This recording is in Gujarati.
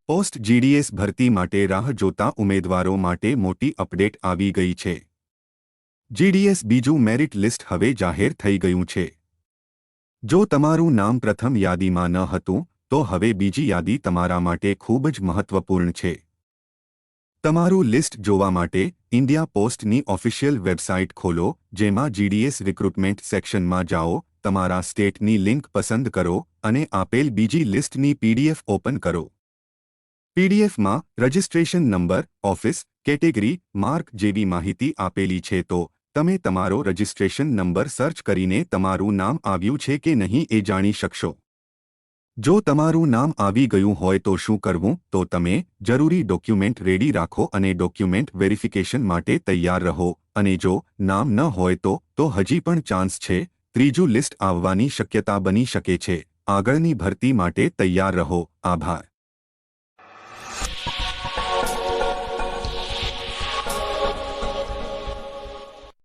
પોસ્ટ જીડીએસ ભરતી માટે રાહ જોતા ઉમેદવારો માટે મોટી અપડેટ આવી ગઈ છે। જીડીએસ બીજું મેરિટ લિસ્ટ હવે જાહેર થઈ ગયું છે। જો તમારું નામ પ્રથમ યાદીમાં ન હતું તો હવે બીજી યાદી તમારા માટે ખૂબ જ મહત્વપૂર્ણ છે। તમારું લિસ્ટ જોવા માટે ઇન્ડિયા પોસ્ટની ઓફિશિયલ વેબસાઇટ ખોલો, જેમાં જીડીએસ રિક્રુટમેન્ટ સેક્શનમાં જાઓ, તમારા સ્ટેટની લિંક પસંદ કરો અને આપેલ બીજી લિસ્ટની પીડીએફ ઓપન કરો। પીડીએફમાં registration number, office, category, mark જેવી માહિતી આપેલી છે, તો તમે તમારો રજિસ્ટ્રેશન નંબર સર્ચ કરીને તમારું નામ આવ્યું છે કે નહીં એ જાણી શકશો। જો તમારું નામ આવી ગયું હોય તો શું કરવું? તો તમે જરૂરી ડોક્યુમેન્ટ રેડી રાખો અને ડોક્યુમેન્ટ વેરિફિકેશન માટે તૈયાર રહો। અને જો નામ ન હોય તો હજી પણ ચાન્સ છે, ત્રીજું લિસ્ટ આવવાની શક્યતા બની શકે છે। આગળની ભરતી માટે તૈયાર રહો। આભાર।